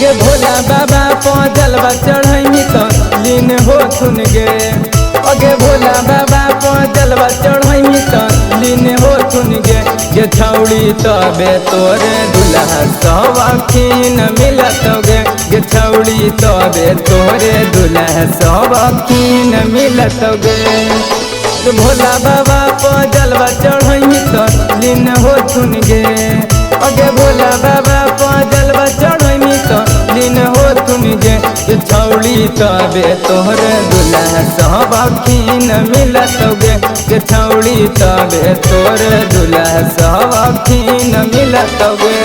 अगे भोला बाबा जलवा चढ़ी तो लीन हो सुन गे। अगे भोला बाबा जलवा चढ़ी तो लीन हो सुन गे। ये छौड़ी तबे तोरे दुल्हा सबखीन मिलत गे। ये छौड़ी तबे तोरे दुल्हा सबखीन मिलत गे। भोला बाबा जलवा चढ़ी तो लीन हो सुन गे। अगे भोला बाबा जलवा चढ़ी तो लीन हो सुन गे। ये छौड़ी तबे तोहरे दुल्हा सबखीन मिलत गे। ये छौड़ी तबे तोरे दुल्हा सबखीन मिलत गे।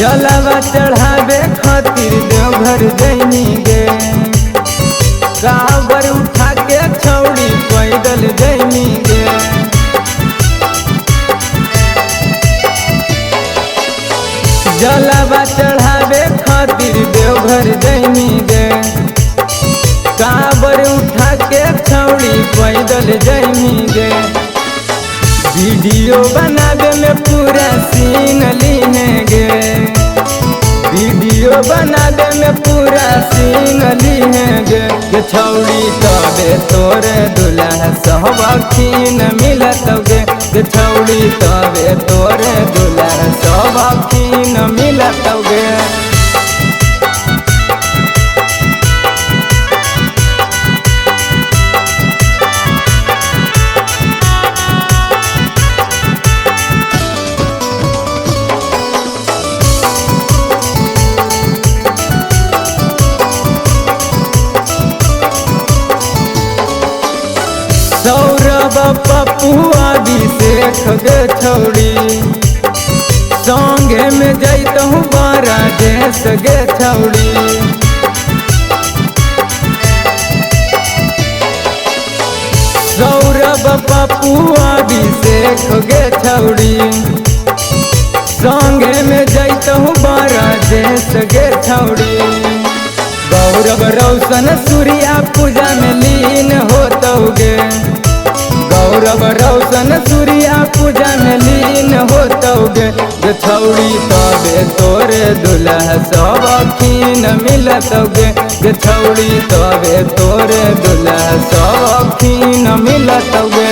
जलवा चढ़ावे खातिर देवघर जैनी गे। कावर उठा के छौड़ी पैदल जैनी गे। जलवा चढ़ावे खातिर देवघर जैनी गे। कावर उठा के छौड़ी पैदल जैनी गे। वीडियो बनावे में पूरा सीन लीने गे। वीडियो बनावे में पूरा सीन लीने गे। ये छौड़ी तबे तोरे दुल्हा सबखीन मिलत गे। ये छौड़ी तबे तोरे दुल्हा सबखीन मिलत गे। सौरभ पपुआ अभिषेक गे छौड़ी। संगे में जैतहूँ बारा देश गे छौड़ी। सौरभ पपुआ अभिषेक गे छौड़ी। संगे में जैतहूँ बारा देश गे छौड़ी। गौरव रोशन सूर्या पूजा में लीन होतौ गे। गौरव रोशन सूर्या पूजा में लीन होतौ गे। ये छौड़ी तबे तोरे दुल्हा सबखीन मिलत गे। ये छौड़ी तबे तोरे दुल्हा सबखीन मिलत गे।